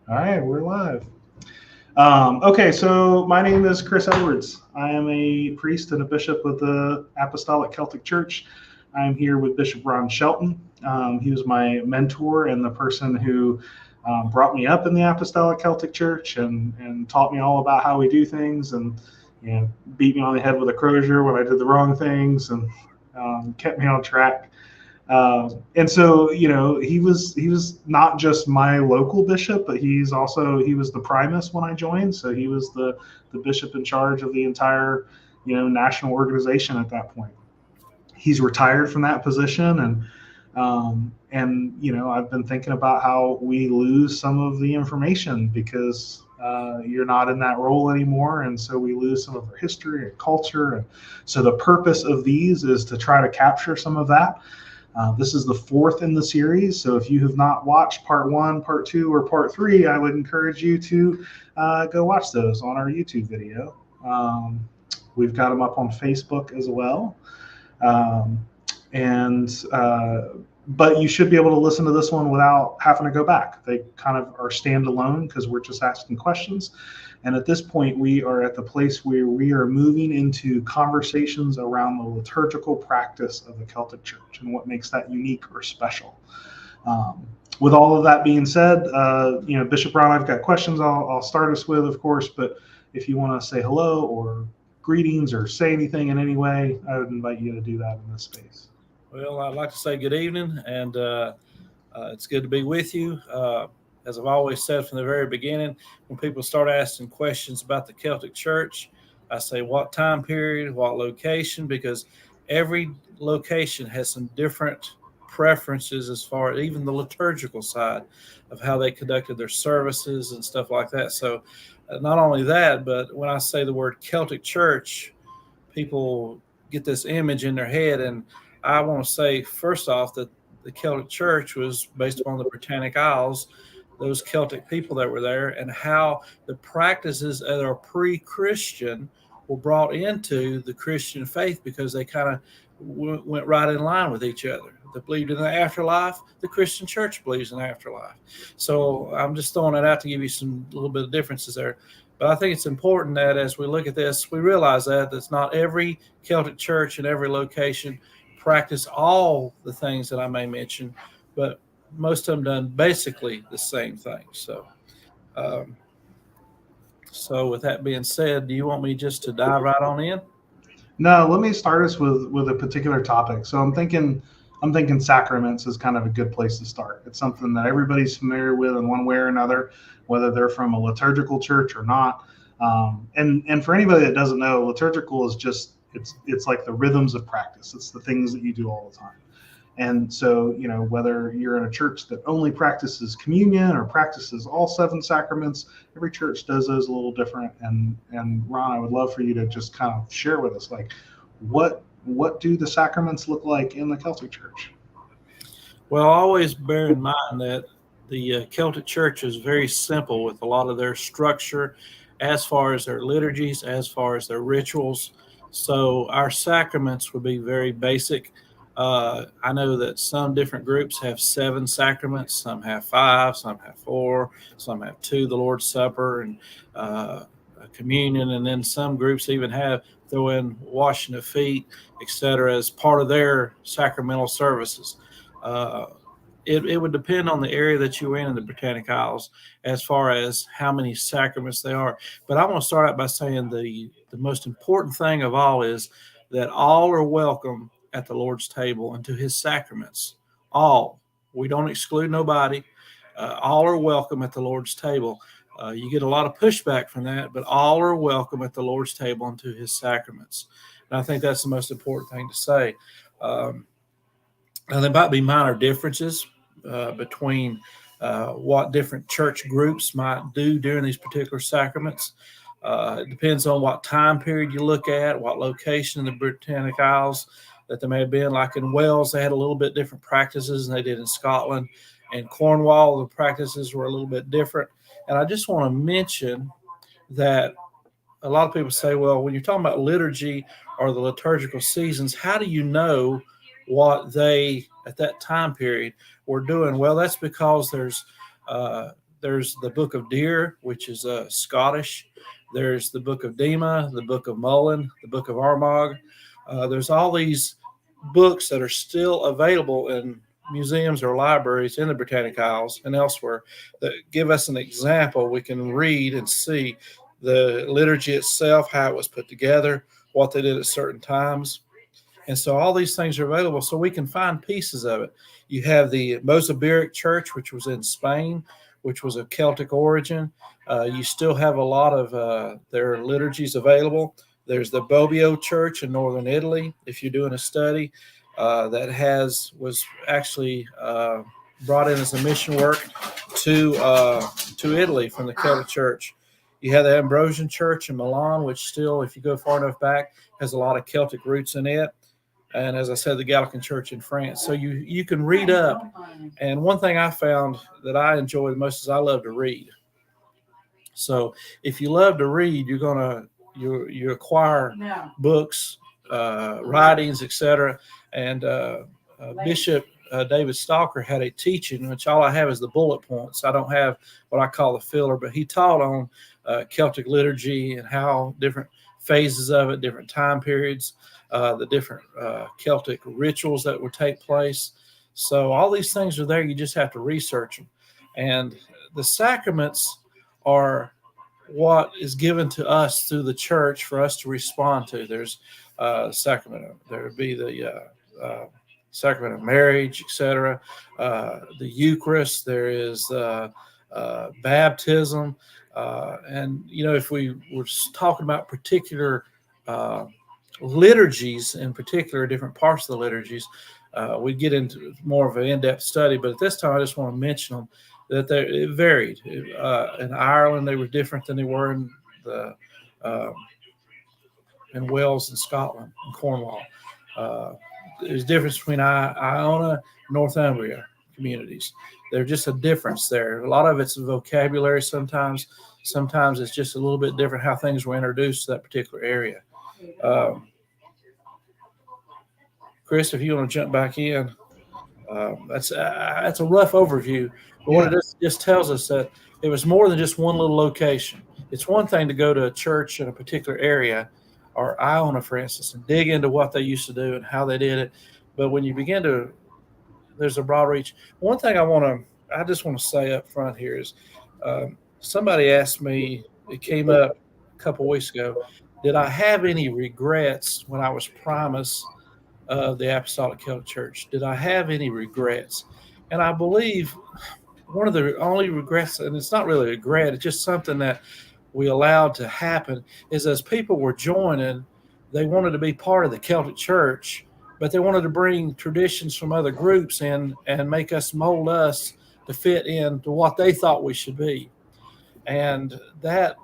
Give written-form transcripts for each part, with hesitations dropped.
All right, we're live. Okay, so my name is Chris Edwards. I am a priest and a bishop with the Apostolic Celtic Church. I'm here with Bishop Ron Shelton. He was my mentor and the person who brought me up in the Apostolic Celtic Church and taught me all about how we do things, and beat me on the head with a crozier when I did the wrong things, and kept me on track. And so, he was not just my local bishop, but he was the primus when I joined. So he was the bishop in charge of the entire, national organization at that point. He's retired from that position, and I've been thinking about how we lose some of the information because you're not in that role anymore, and so we lose some of our history and culture. And so the purpose of these is to try to capture some of that. This is the fourth in the series, so if you have not watched part 1, part 2, or part 3, I would encourage you to go watch those on our YouTube video. We've got them up on Facebook as well. But you should be able to listen to this one without having to go back. They kind of are standalone because we're just asking questions. And at this point, we are at the place where we are moving into conversations around the liturgical practice of the Celtic Church and what makes that unique or special. With all of that being said, Bishop Ron, I've got questions I'll start us with, of course, but if you want to say hello or greetings or say anything in any way, I would invite you to do that in this space. Well, I'd like to say good evening, and it's good to be with you. As I've always said from the very beginning, when people start asking questions about the Celtic Church, I say what time period, what location, because every location has some different preferences as far as even the liturgical side of how they conducted their services and stuff like that. So not only that, but when I say the word Celtic Church, people get this image in their head. And I want to say, first off, that the Celtic Church was based upon the Britannic Isles, those Celtic people that were there, and how the practices that are pre-Christian were brought into the Christian faith because they kind of went right in line with each other. They believed in the afterlife. The Christian church believes in the afterlife. So I'm just throwing it out to give you some little bit of differences there. But I think it's important that as we look at this, we realize that it's not every Celtic church in every location practice all the things that I may mention, but most of them done basically the same thing. So with that being said, do you want me just to dive right on in? No, let me start us with a particular topic. So I'm thinking sacraments is kind of a good place to start. It's something that everybody's familiar with in one way or another, whether they're from a liturgical church or not. And for anybody that doesn't know, liturgical is just it's like the rhythms of practice. It's the things that you do all the time. And so, whether you're in a church that only practices communion or practices all 7 sacraments, every church does those a little different. And Ron, I would love for you to just kind of share with us, like, what do the sacraments look like in the Celtic Church? Well, always bear in mind that the Celtic Church is very simple with a lot of their structure as far as their liturgies, as far as their rituals. So our sacraments would be very basic. I know that some different groups have 7 sacraments, some have 5, some have 4, some have 2, the Lord's Supper and communion, and then some groups even throw in washing of feet, etc., as part of their sacramental services. It would depend on the area that you're in the Britannic Isles as far as how many sacraments they are. But I want to start out by saying the most important thing of all is that all are welcome at the Lord's table and to his sacraments. All. We don't exclude nobody. All are welcome at the Lord's table. You get a lot of pushback from that, but all are welcome at the Lord's table and to his sacraments. And I think that's the most important thing to say. Now, there might be minor differences between what different church groups might do during these particular sacraments. It depends on what time period you look at, what location in the Britannic Isles that they may have been. Like in Wales, they had a little bit different practices than they did in Scotland. And Cornwall, the practices were a little bit different. And I just want to mention that a lot of people say, well, when you're talking about liturgy or the liturgical seasons, how do you know what they, at that time period, were doing? Well, that's because there's there's the Book of Deer, which is Scottish. There's the Book of Dema, the Book of Mullen, the Book of Armagh. There's all these books that are still available in museums or libraries in the Britannic Isles and elsewhere that give us an example. We can read and see the liturgy itself, how it was put together, what they did at certain times. And so all these things are available so we can find pieces of it. You have the Mozambique Church, which was in Spain, which was of Celtic origin. You still have a lot of their liturgies available. There's the Bobbio Church in northern Italy. If you're doing a study that was actually brought in as a mission work to Italy from the Celtic Church. You have the Ambrosian Church in Milan, which still, if you go far enough back, has a lot of Celtic roots in it. And as I said, the Gallican Church in France. So you can read up. And one thing I found that I enjoy the most is I love to read. So if you love to read, you acquire books, writings, etc. And Bishop David Stalker had a teaching, which all I have is the bullet points. I don't have what I call the filler, but he taught on Celtic liturgy and how different phases of it, different time periods, the different Celtic rituals that would take place. So all these things are there. You just have to research them. And the sacraments are what is given to us through the church for us to respond to. There's sacrament. There would be the sacrament of marriage, etc. The Eucharist. There is baptism. And, if we were talking about particular liturgies, in particular, different parts of the liturgies, we'd get into more of an in-depth study. But at this time, I just want to mention them, that it varied. In Ireland, they were different than they were in Wales and Scotland and Cornwall. There's a difference between Iona and Northumbria communities. There's just a difference there. A lot of it's vocabulary sometimes. Sometimes it's just a little bit different how things were introduced to that particular area. Chris, if you want to jump back in, that's a rough overview. But what it just tells us that it was more than just one little location. It's one thing to go to a church in a particular area, or Iona, for instance, and dig into what they used to do and how they did it. But when you begin to, there's a broad reach. One thing I just want to say up front here is somebody asked me, it came up a couple of weeks ago, did I have any regrets when I was promised of the Apostolic Celtic Church? Did I have any regrets? And I believe one of the only regrets, and it's not really a regret, it's just something that we allowed to happen, is as people were joining, they wanted to be part of the Celtic Church, but they wanted to bring traditions from other groups in and make us mold us to fit into what they thought we should be. And that,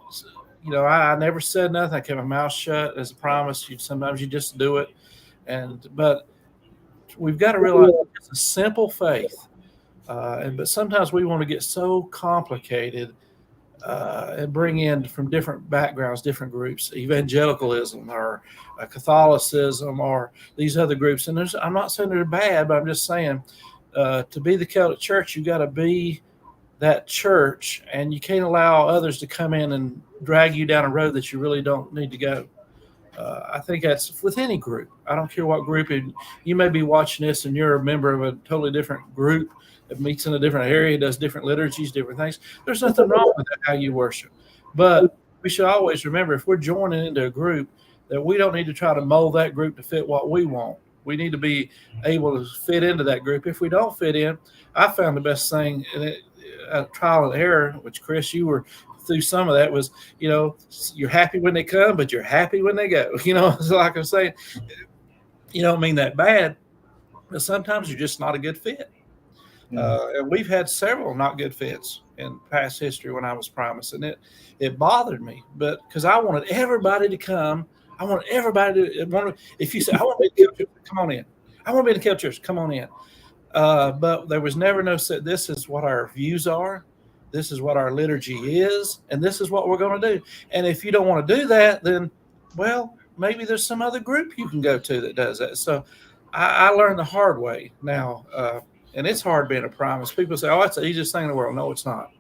I never said nothing. I kept my mouth shut as a promise. Sometimes you just do it. But we've got to realize it's a simple faith. But sometimes we want to get so complicated and bring in from different backgrounds, different groups, evangelicalism or Catholicism or these other groups. And I'm not saying they're bad, but I'm just saying to be the Celtic Church, you got to be that church, and you can't allow others to come in and drag you down a road that you really don't need to go. I think that's with any group. I don't care what group. You may be watching this and you're a member of a totally different group that meets in a different area, does different liturgies, different things. There's nothing wrong with that, how you worship. But we should always remember, if we're joining into a group, that we don't need to try to mold that group to fit what we want. We need to be able to fit into that group. If we don't fit in, I found the best thing, trial and error, which Chris, you were through some of that, was, you're happy when they come, but you're happy when they go. It's like I'm saying, you don't mean that bad, but sometimes you're just not a good fit. And we've had several not good fits in past history when I was promised, and it bothered me, but because I wanted everybody to come. I want everybody to if you say, I want to be in the Celtic Church, come on in. I want to be in the Celtic Church, come on in. But there was never no set, this is what our views are. This is what our liturgy is, and this is what we're going to do. And if you don't want to do that, then, well, maybe there's some other group you can go to that does that. So I learned the hard way now, and it's hard being a promise. People say, oh, it's the easiest thing in the world. No, it's not.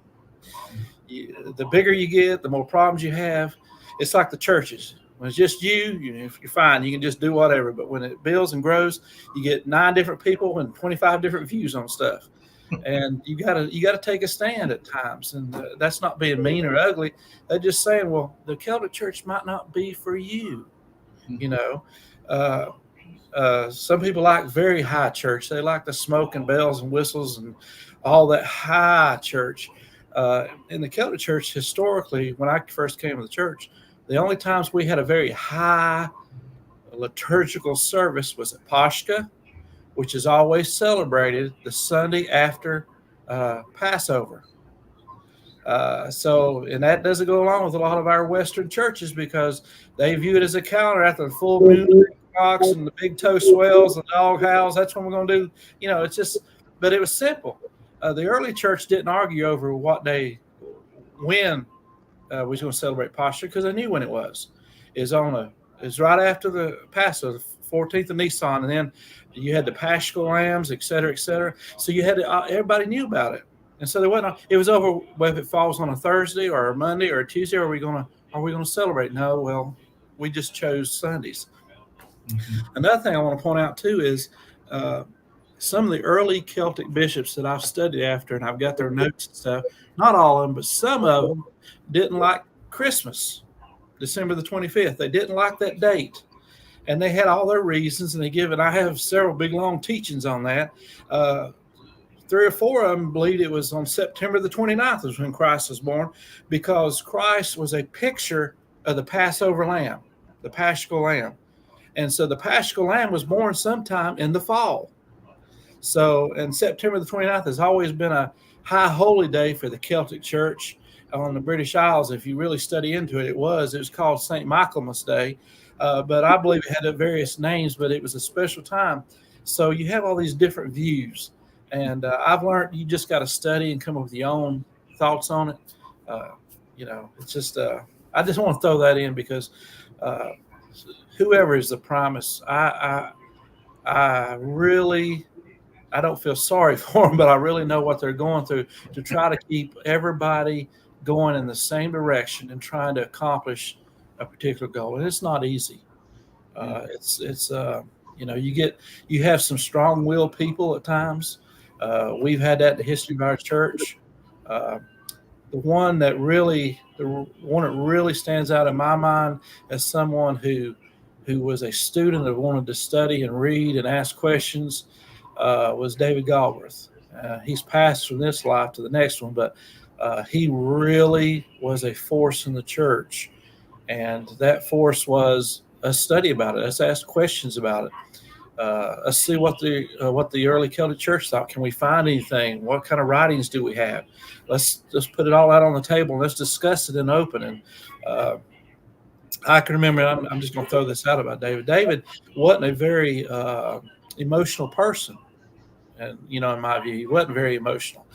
The bigger you get, the more problems you have. It's like the churches. When it's just if you're fine, you can just do whatever. But when it builds and grows, you get 9 different people and 25 different views on stuff. And you gotta take a stand at times. And that's not being mean or ugly. They're just saying, well, the Celtic Church might not be for you. Some people like very high church. They like the smoke and bells and whistles and all that high church. In the Celtic Church, historically, when I first came to the church, the only times we had a very high liturgical service was at Pascha, which is always celebrated the Sunday after Passover. And that doesn't go along with a lot of our Western churches because they view it as a calendar after the full moon rocks and the big toe swells and dog howls. That's when we're going to do, it's just, but it was simple. The early church didn't argue over when we was going to celebrate Pascha because they knew when it was. It's right after the Passover, the 14th of Nisan, and then you had the Paschal lambs, et cetera, et cetera. So you had everybody knew about it, and so it was over whether it falls on a Thursday or a Monday or a Tuesday. Are we going to celebrate? No, well, we just chose Sundays. Mm-hmm. Another thing I want to point out too is some of the early Celtic bishops that I've studied after, and I've got their notes and stuff. Not all of them, but some of them didn't like Christmas, December the 25th. They didn't like that date. And they had all their reasons, and I have several big, long teachings on that. 3 or 4 of them believed it was on September the 29th was when Christ was born, because Christ was a picture of the Passover lamb, the Paschal lamb. And so the Paschal lamb was born sometime in the fall. So, and September the 29th has always been a high holy day for the Celtic Church on the British Isles. If you really study into it, it was called St. Michaelmas Day. But I believe it had various names, but it was a special time. So you have all these different views. And I've learned you just got to study and come up with your own thoughts on it. It's just, I just want to throw that in because whoever is the primus, I don't feel sorry for them, but I really know what they're going through to try to keep everybody going in the same direction and trying to accomplish a particular goal. And it's not easy. You have some strong-willed people at times. We've had that in the history of our church. The one that really stands out in my mind as someone who was a student that wanted to study and read and ask questions was David Galbraith. He's passed from this life to the next one, but he really was a force in the church. And that force was a study about it. Let's ask questions about it. Let's see what the early Celtic Church thought. Can we find anything? What kind of writings do we have? Let's just put it all out on the table and let's discuss it in open. And I can remember, I'm just going to throw this out about David. David wasn't a very emotional person. And, in my view, he wasn't very emotional.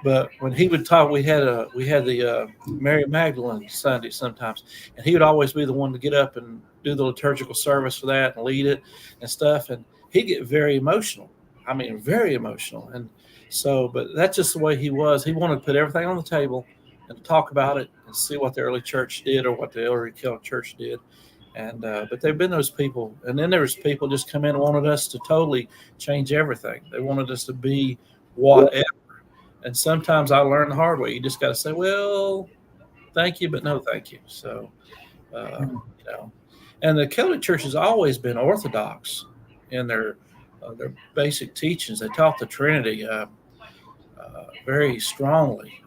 But when he would talk, we had the Mary Magdalene Sunday sometimes, and he would always be the one to get up and do the liturgical service for that and lead it and stuff. And he'd get very emotional. I mean, very emotional. And so, but that's just the way he was. He wanted to put everything on the table and talk about it and see what the early church did or what the early Celtic Church did. And but there've been those people, and then there was people just come in and wanted us to totally change everything. They wanted us to be whatever. And sometimes I learned the hard way. You just got to say, well, thank you, but no thank you. So, and the Celtic Church has always been orthodox in their basic teachings. They taught the Trinity very strongly.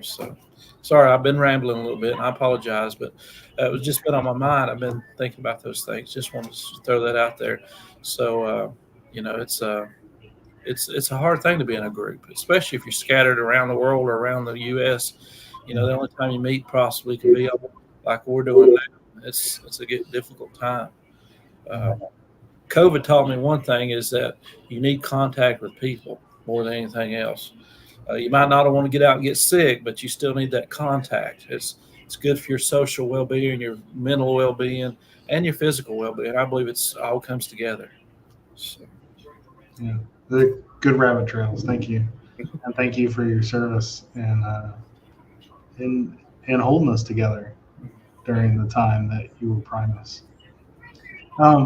So sorry, I've been rambling a little bit, and I apologize, but it was just been on my mind. I've been thinking about those things. Just wanted to throw that out there. So, it's a hard thing to be in a group, especially if you're scattered around the world or around the U.S. The only time you meet possibly can be like we're doing now. It's a difficult time. COVID taught me one thing is that you need contact with people more than anything else. You might not want to get out and get sick, but you still need that contact. It's good for your social well-being, your mental well-being, and your physical well-being. I believe it's all comes together. So. Yeah. The good rabbit trails. Thank you. and thank you for your service and holding us together during the time that you were Primus.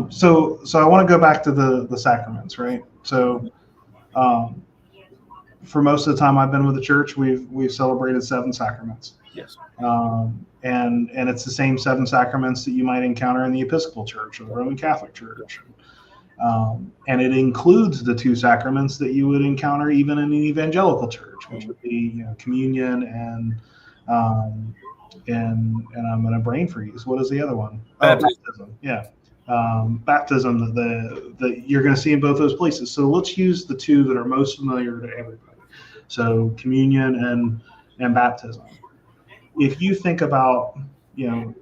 So I want to go back to the sacraments, right? So um, for most of the time I've been with the church, we've celebrated 7 sacraments. Yes. And it's the same 7 sacraments that you might encounter in the Episcopal Church or the Roman Catholic Church. And it includes the 2 sacraments that you would encounter even in an evangelical church, which would be communion and I'm going to brain freeze. What is the other one? Baptism. Yeah. Baptism that you're going to see in both those places. So let's use the 2 that are most familiar to everybody. So communion and baptism. If you think about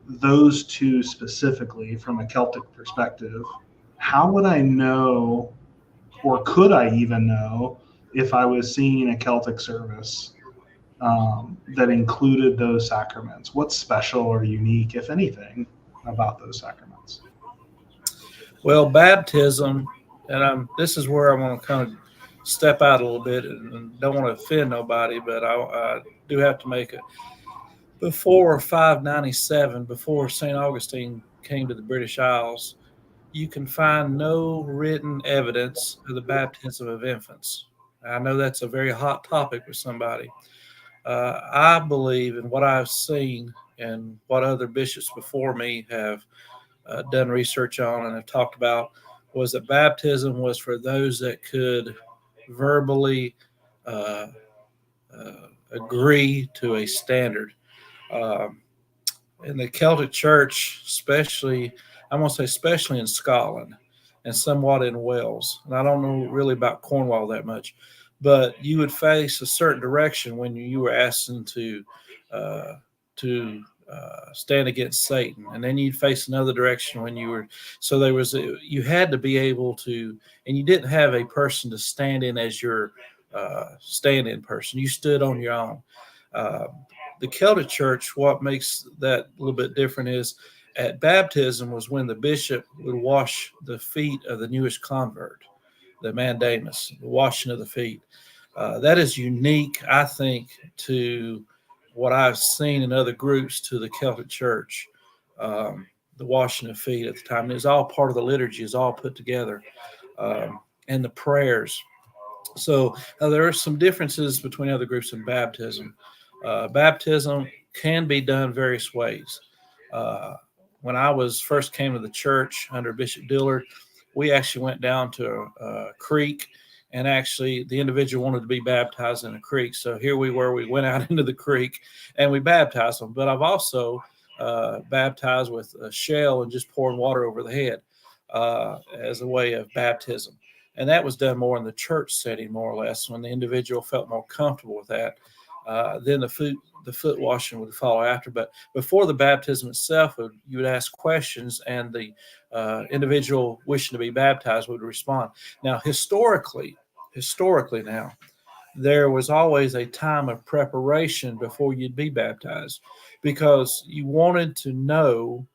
those 2 specifically from a Celtic perspective, how would I know, or could I even know, if I was seeing a Celtic service that included those sacraments? What's special or unique, if anything, about those sacraments? Well, baptism, and this is where I want to kind of step out a little bit and don't want to offend nobody, but I do have to make it. Before 597, before St. Augustine came to the British Isles, you can find no written evidence of the baptism of infants. I know that's a very hot topic with somebody. I believe in what I've seen and what other bishops before me have done research on and have talked about was that baptism was for those that could verbally uh, agree to a standard. Um, in the Celtic Church, especially, I'm going to say especially in Scotland and somewhat in Wales, and I don't know really about Cornwall that much, but you would face a certain direction when you were asking uh, to stand against Satan, and then you'd face another direction when you were. So you had to be able to, and you didn't have a person to stand in as your stand-in person. You stood on your own. Uh, the Celtic Church, what makes that a little bit different is at baptism was when the bishop would wash the feet of the newest convert, the mandamus, the washing of the feet. That is unique, I think, to what I've seen in other groups to the Celtic Church. The washing of feet at the time. It's all part of the liturgy, is all put together, and the prayers. So there are some differences between other groups in baptism. Baptism can be done various ways. Uh, when I first came to the church under Bishop Dillard, we actually went down to a creek, and actually the individual wanted to be baptized in a creek. So here we were. We went out into the creek and we baptized them. But I've also baptized with a shell and just pouring water over the head as a way of baptism. And that was done more in the church setting, more or less, when the individual felt more comfortable with that. Then the foot washing would follow after. But before the baptism itself, you would ask questions, and the individual wishing to be baptized would respond. Now, historically now, there was always a time of preparation before you'd be baptized, because you wanted to know,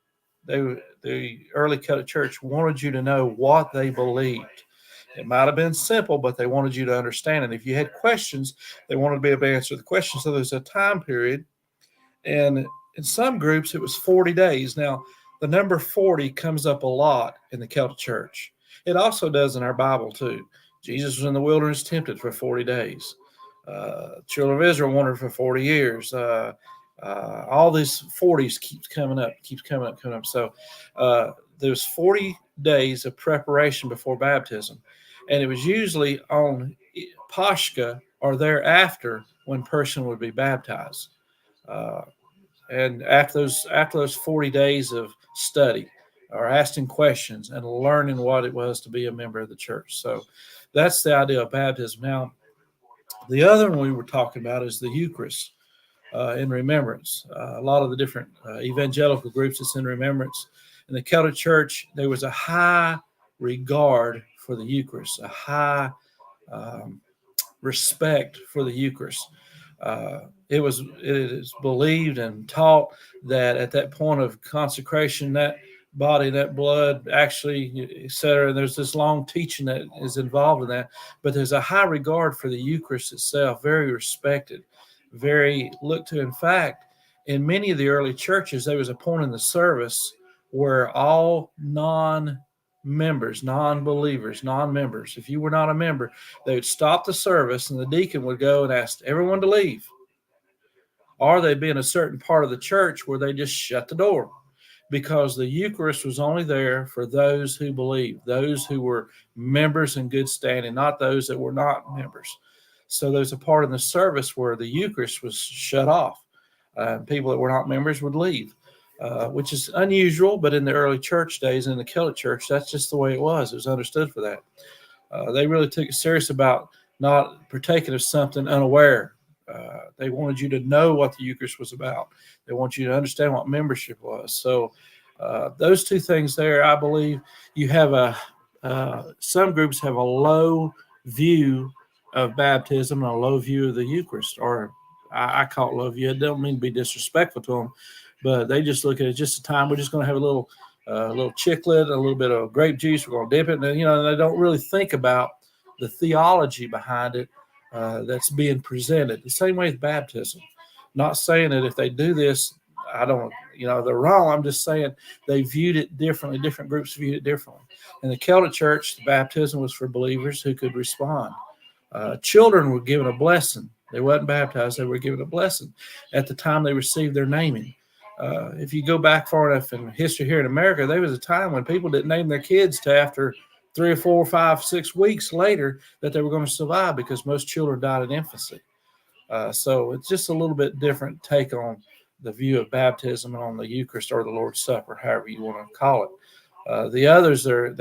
the early Catholic Church wanted you to know what they believed. It might have been simple, but they wanted you to understand it. If you had questions, they wanted to be able to answer the questions. So there's a time period. And in some groups, it was 40 days. Now, the number 40 comes up a lot in the Celtic Church. It also does in our Bible, too. Jesus was in the wilderness tempted for 40 days. Children of Israel wandered for 40 years. All these 40s keeps coming up. So there's 40 days of preparation before baptism. And it was usually on Pascha or thereafter when person would be baptized. And after those 40 days of study or asking questions and learning what it was to be a member of the church. So that's the idea of baptism. Now, the other one we were talking about is the Eucharist in remembrance. A lot of the different evangelical groups, it's in remembrance. In the Celtic Church, there was a high regard for the Eucharist, a high respect for the Eucharist. It is believed and taught that at that point of consecration, that body, that blood, actually, etc. And there's this long teaching that is involved in that. But there's a high regard for the Eucharist itself, very respected, very looked to. In fact, in many of the early churches, there was a point in the service where all non-members, non-believers, non-members, if you were not a member, they would stop the service and the deacon would go and ask everyone to leave. Or they'd be in a certain part of the church where they just shut the door, because the Eucharist was only there for those who believed, those who were members in good standing, not those that were not members. So there's a part in the service where the Eucharist was shut off. People that were not members would leave, which is unusual, but in the early church days, in the Celtic Church, that's just the way it was. It was understood for that. They really took it serious about not partaking of something unaware. They wanted you to know what the Eucharist was about. They want you to understand what membership was. So those two things there, I believe you have some groups have a low view of baptism and a low view of the Eucharist, or I call it low view. I don't mean to be disrespectful to them, but they just look at it just a time. We're just going to have a little chiclet, a little bit of grape juice. We're going to dip it. And, they don't really think about the theology behind it that's being presented. The same way with baptism. Not saying that if they do this, they're wrong. I'm just saying they viewed it differently. Different groups viewed it differently. In the Celtic Church, the baptism was for believers who could respond. Children were given a blessing. They weren't baptized. They were given a blessing at the time they received their naming. If you go back far enough in history here in America, there was a time when people didn't name their kids to after 3 or 4 or 5, 6 weeks later that they were going to survive, because most children died in infancy. So it's just a little bit different take on the view of baptism and on the Eucharist or the Lord's Supper, however you want to call it. The others, there's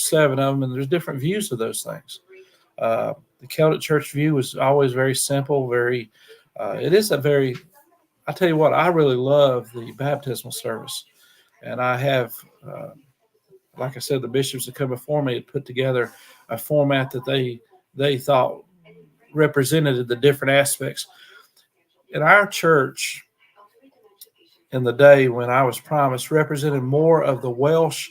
7 of them, and there's different views of those things. The Celtic Church view was always very simple, I tell you what, I really love the baptismal service. And I have, like I said, the bishops that come before me had put together a format that they thought represented the different aspects. In our church, in the day when I was promised, represented more of the Welsh,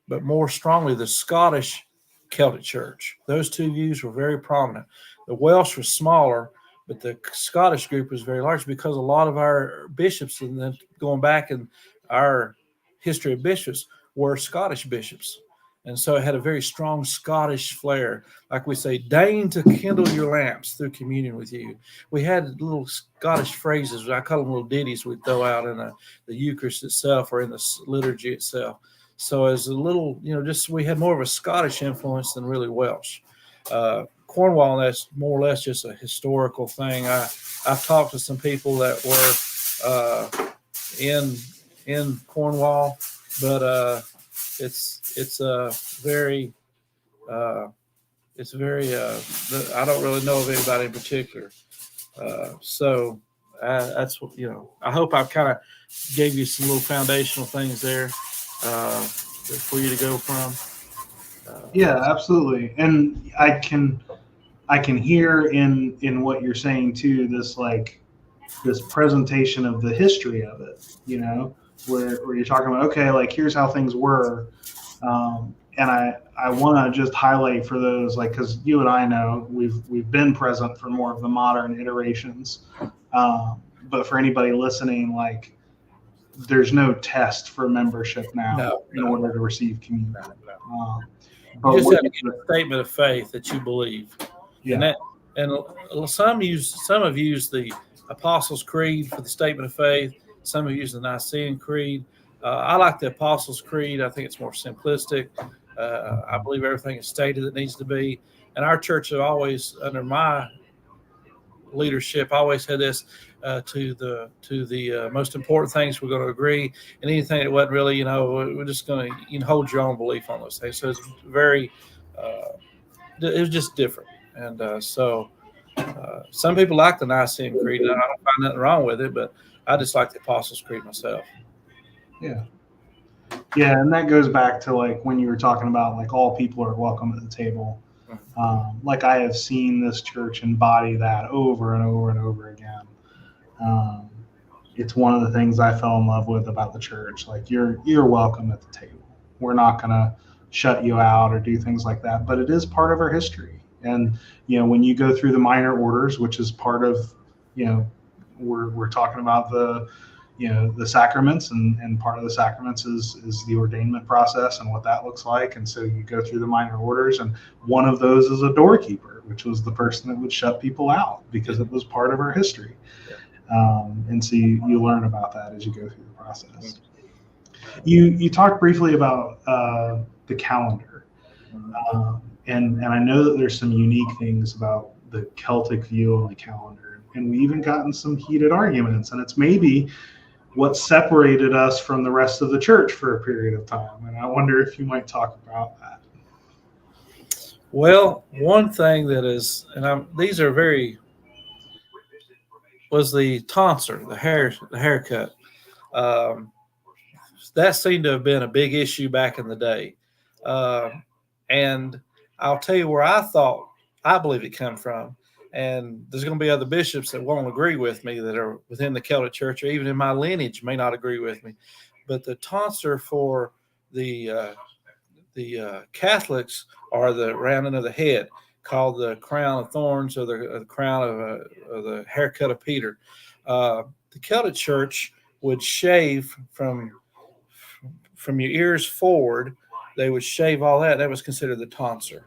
but more strongly the Scottish Celtic Church. Those two views were very prominent. The Welsh was smaller, but the Scottish group was very large, because a lot of our bishops, and then going back in our history of bishops, were Scottish bishops. And so it had a very strong Scottish flair. Like we say, deign to kindle your lamps through communion with you. We had little Scottish phrases. I call them little ditties we'd throw out in the Eucharist itself or in the liturgy itself. So as a little, we had more of a Scottish influence than really Welsh. Cornwall, that's more or less just a historical thing. I've talked to some people that were in Cornwall, but it's very I don't really know of anybody in particular. So that's what, I hope I've kind of gave you some little foundational things there for you to go from. Yeah, absolutely. And I can hear in what you're saying too, this presentation of the history of it, where you're talking about, okay, like here's how things were. And I want to just highlight for those, because you and I know we've been present for more of the modern iterations. But for anybody listening, there's no test for membership now in order to receive communion. But you just have to give a statement of faith that you believe. Yeah. And some have used the Apostles' Creed for the statement of faith. Some have used the Nicene Creed. I like the Apostles' Creed. I think it's more simplistic. I believe everything is stated that needs to be. And our church have always, under my leadership, always had this to the most important things we're going to agree, and anything that wasn't really, we're just going to hold your own belief on those things. So it's very, it was just different. And so some people like the Nicene Creed. I don't find nothing wrong with it, but I just like the Apostles' Creed myself. Yeah. Yeah, and that goes back to when you were talking about all people are welcome at the table. I have seen this church embody that over and over and over again. it's one of the things I fell in love with about the church. Like you're welcome at the table. We're not going to shut you out or do things like that, but it is part of our history. And, when you go through the minor orders, which is part of, we're talking about the sacraments, and part of the sacraments is the ordainment process and what that looks like. And so you go through the minor orders, and one of those is a doorkeeper, which was the person that would shut people out because it was part of our history. And so you learn about that as you go through the process. You talked briefly about the calendar, and I know that there's some unique things about the Celtic view on the calendar, and we even gotten some heated arguments, and it's maybe what separated us from the rest of the church for a period of time. And I wonder if you might talk about that. Well, one thing that is, and these are very, was the tonsure, the haircut. That seemed to have been a big issue back in the day. And I'll tell you where I believe it come from. And there's going to be other bishops that won't agree with me that are within the Celtic Church, or even in my lineage may not agree with me. But the tonsure for the Catholics are the rounding of the head, called the crown of thorns, or the crown of the haircut of Peter. The Celtic Church would shave from your ears forward. They would shave all that. That was considered the tonsure,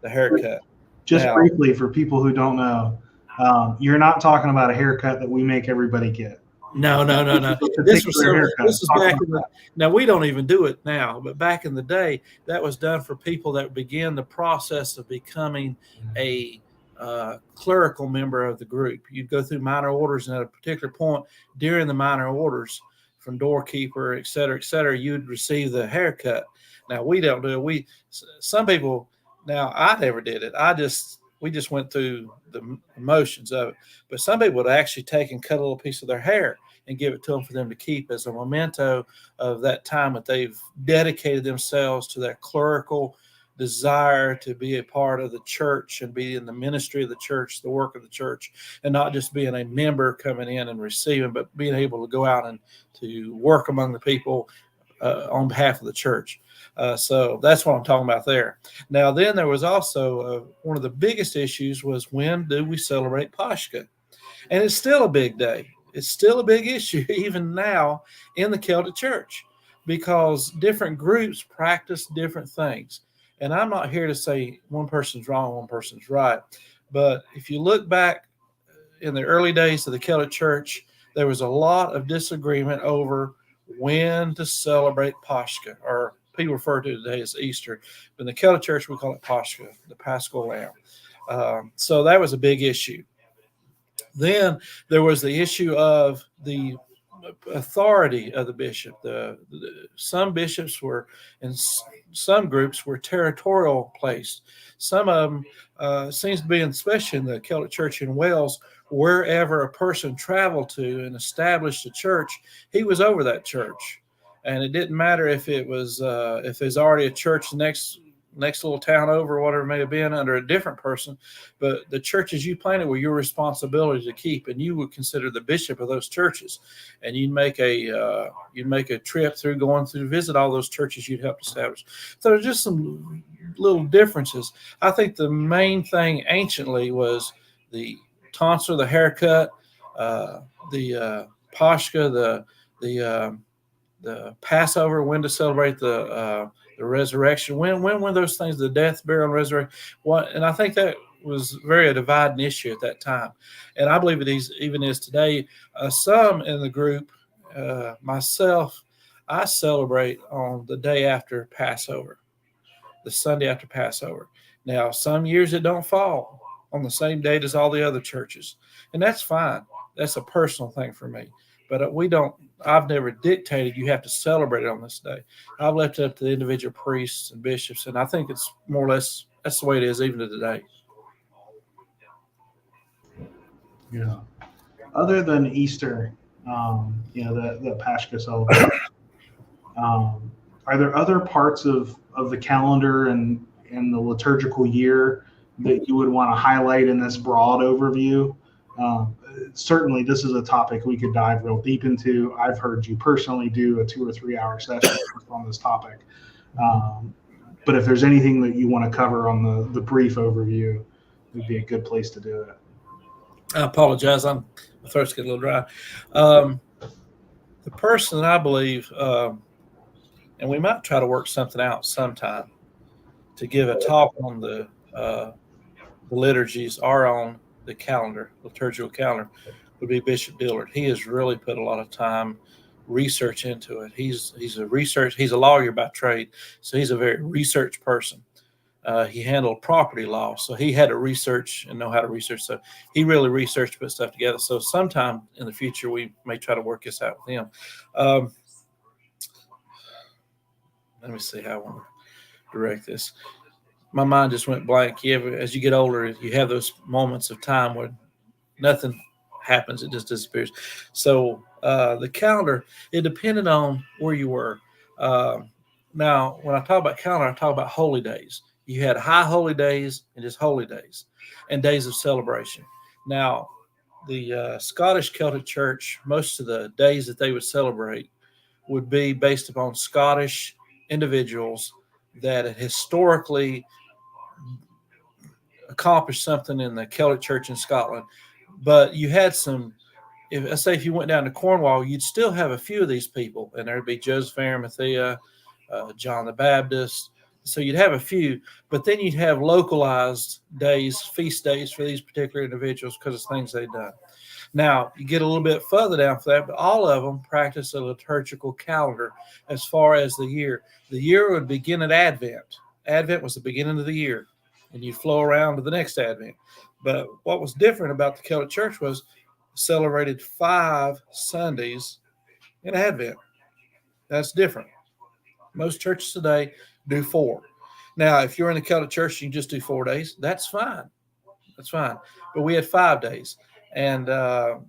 the haircut. Just briefly, for people who don't know, you're not talking about a haircut that we make everybody get. No. This was back in the, now we don't even do it now, but back in the day, that was done for people that began the process of becoming a clerical member of the group. You'd go through minor orders, and at a particular point during the minor orders, from doorkeeper, et cetera, you'd receive the haircut. Now we don't do it. Some people. Now, I never did it. We just went through the emotions of it. But some people would actually take and cut a little piece of their hair and give it to them for them to keep as a memento of that time that they've dedicated themselves to that clerical desire to be a part of the church and be in the ministry of the church, the work of the church, and not just being a member coming in and receiving, but being able to go out and to work among the people on behalf of the church. So that's what I'm talking about there. Now, then there was also one of the biggest issues was, when do we celebrate Pascha? And it's still a big day. It's still a big issue even now in the Celtic Church, because different groups practice different things. And I'm not here to say one person's wrong, one person's right. But if you look back in the early days of the Celtic Church, there was a lot of disagreement over when to celebrate Pascha, or people refer to it today as Easter. But in the Celtic Church, we call it Pascha, the Paschal Lamb. So that was a big issue. Then there was the issue of the authority of the bishop. Some bishops were, and some groups were territorial placed. Some of them seems to be, especially in the Celtic Church in Wales, wherever a person traveled to and established a church, he was over that church. And it didn't matter if it was if there's already a church next little town over, or whatever it may have been, under a different person, but the churches you planted were your responsibility to keep, and you would consider the bishop of those churches, and you'd make a trip through, going through to visit all those churches you'd helped establish. So there's just some little differences. I think the main thing anciently was the tonsure, the haircut, the Pascha, the Passover, when to celebrate the resurrection, when those things, the death, burial, and resurrection. And I think that was a dividing issue at that time, and I believe it even is today. Some in the group, myself, I celebrate on the day after Passover, the Sunday after Passover. Now, some years it don't fall on the same date as all the other churches, and that's fine. That's a personal thing for me. But I've never dictated you have to celebrate it on this day. I've left it up to the individual priests and bishops, and I think it's more or less, that's the way it is even to today. Yeah. Other than Easter, the Pascha celebration, are there other parts of the calendar and the liturgical year that you would want to highlight in this broad overview? Certainly, this is a topic we could dive real deep into. I've heard you personally do a 2 or 3 hour session on this topic. But if there's anything that you want to cover on the brief overview, it would be a good place to do it. I apologize. My throat's getting a little dry. The person that I believe, and we might try to work something out sometime to give a talk on the liturgies are on the calendar, liturgical calendar, would be Bishop Dillard. He has really put a lot of time, research into it. He's a lawyer by trade, so he's a very research person. He handled property law, so he had to research and know how to research. So he really researched, put stuff together. So sometime in the future, we may try to work this out with him. Let me see how I want to direct this. My mind just went blank. As you get older, you have those moments of time where nothing happens. It just disappears. So the calendar, it depended on where you were. Now, when I talk about calendar, I talk about holy days. You had high holy days and just holy days and days of celebration. Now, the Scottish Celtic Church, most of the days that they would celebrate would be based upon Scottish individuals that had historically accomplished something in the Celtic Church in Scotland. But you had some, let's say if you went down to Cornwall, you'd still have a few of these people, and there'd be Joseph Arimathea, John the Baptist. So you'd have a few, but then you'd have localized days, feast days for these particular individuals because of things they've done. Now, you get a little bit further down for that, but all of them practice a liturgical calendar as far as the year. The year would begin at Advent. Advent was the beginning of the year, and you flow around to the next Advent. But what was different about the Celtic Church was celebrated 5 Sundays in Advent. That's different. Most churches today do 4. Now, if you're in the Celtic Church, you can just do 4 days. That's fine. That's fine. But we had 5 days. And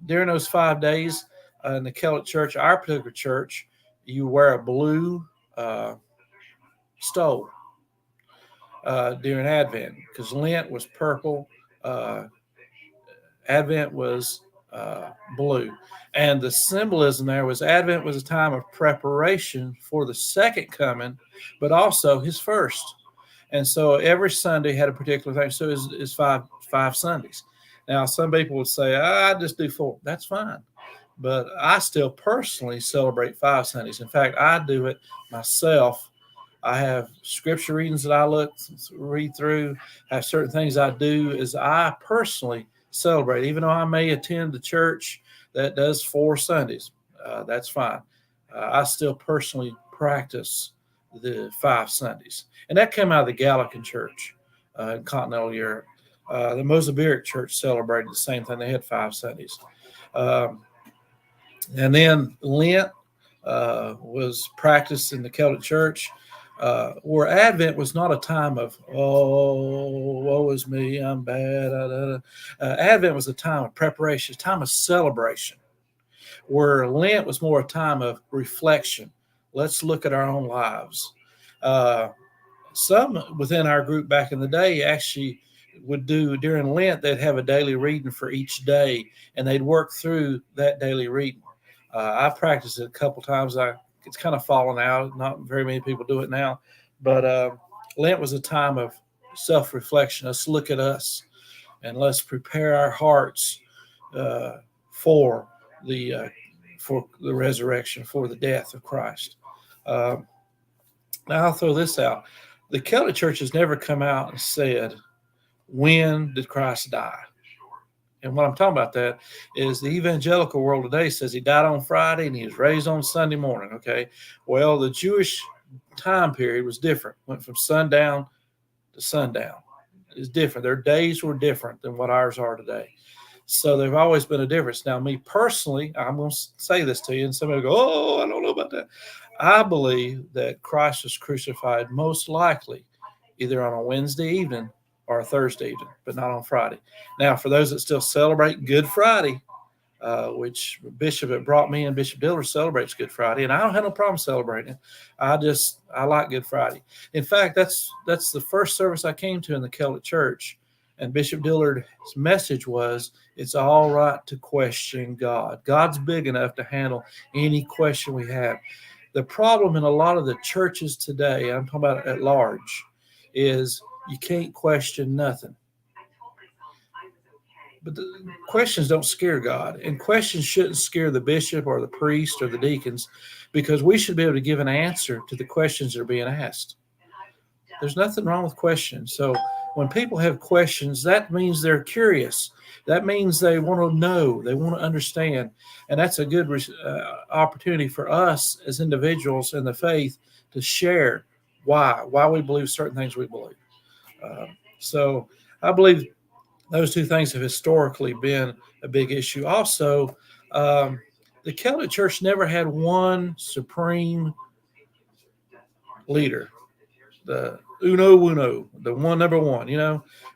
during those 5 days in the Celtic Church, our particular church, you wear a blue stole during Advent because Lent was purple. Advent was blue. And the symbolism there was Advent was a time of preparation for the second coming, but also his first. And so every Sunday had a particular thing. So it's five Sundays. Now, some people would say, I just do 4. That's fine. But I still personally celebrate 5 Sundays. In fact, I do it myself. I have scripture readings that I read through. I have certain things I do as I personally celebrate, even though I may attend the church that does 4 Sundays. That's fine. I still personally practice the 5 Sundays. And that came out of the Gallican Church in continental Europe. The Mozambique Church celebrated the same thing. They had 5 Sundays. And then Lent was practiced in the Celtic Church, where Advent was not a time of, woe is me, I'm bad. Advent was a time of preparation, a time of celebration, where Lent was more a time of reflection. Let's look at our own lives. Some within our group back in the day actually would do during Lent, they'd have a daily reading for each day, and they'd work through that daily reading. I practiced it a couple times. It's kind of fallen out. Not very many people do it now, but Lent was a time of self-reflection. Let's look at us, and let's prepare our hearts for the resurrection, for the death of Christ. Now I'll throw this out. The Celtic Church has never come out and said, when did Christ die? And what I'm talking about that is the evangelical world today says he died on Friday and he was raised on Sunday morning. Okay. Well, the Jewish time period was different. Went from sundown to sundown. It's different. Their days were different than what ours are today. So there's always been a difference. Now, me personally, I'm going to say this to you, and somebody will go, I don't know about that. I believe that Christ was crucified most likely either on a Wednesday evening or a Thursday evening, but not on Friday. Now, for those that still celebrate Good Friday, which Bishop had brought me in, Bishop Dillard celebrates Good Friday, and I don't have no problem celebrating it. I like Good Friday. In fact, that's the first service I came to in the Celtic Church, And Bishop Dillard's message was, it's all right to question God. God's big enough to handle any question we have. The problem in a lot of the churches today, I'm talking about at large, is you can't question nothing. But the questions don't scare God, and questions shouldn't scare the bishop or the priest or the deacons, because we should be able to give an answer to the questions that are being asked. There's nothing wrong with questions. So when people have questions, that means they're curious. That means they want to know, they want to understand. And that's a good opportunity for us as individuals in the faith to share why we believe certain things we believe. So I believe those two things have historically been a big issue. Also, the Celtic Church never had one supreme leader, the uno, the one, number one.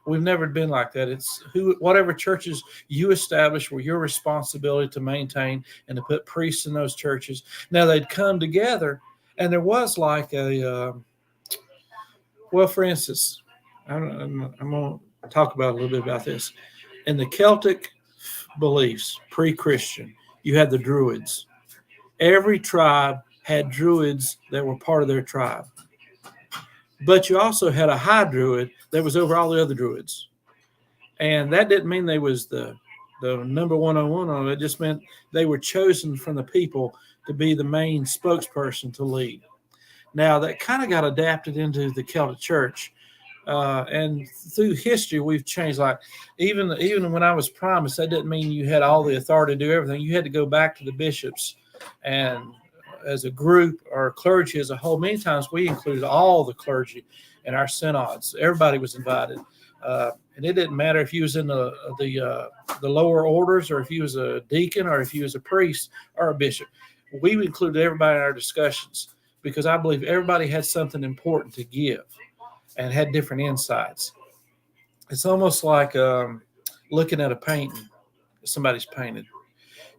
We've never been like that. It's whatever churches you establish were your responsibility to maintain and to put priests in those churches. Now they'd come together, and there was like for instance, I'm going to talk about a little bit about this. In the Celtic beliefs, pre-Christian, you had the Druids. Every tribe had Druids that were part of their tribe. But you also had a high Druid that was over all the other Druids. And that didn't mean they was the number 101. It just meant they were chosen from the people to be the main spokesperson to lead. Now, that kind of got adapted into the Celtic Church. And through history, we've changed. Like even when I was promised, that didn't mean you had all the authority to do everything. You had to go back to the bishops, and as a group or clergy as a whole, many times we included all the clergy in our synods. Everybody was invited, and it didn't matter if you was in the lower orders, or if you was a deacon, or if you was a priest or a bishop. We included everybody in our discussions, because I believe everybody had something important to give and had different insights. It's almost like looking at a painting somebody's painted.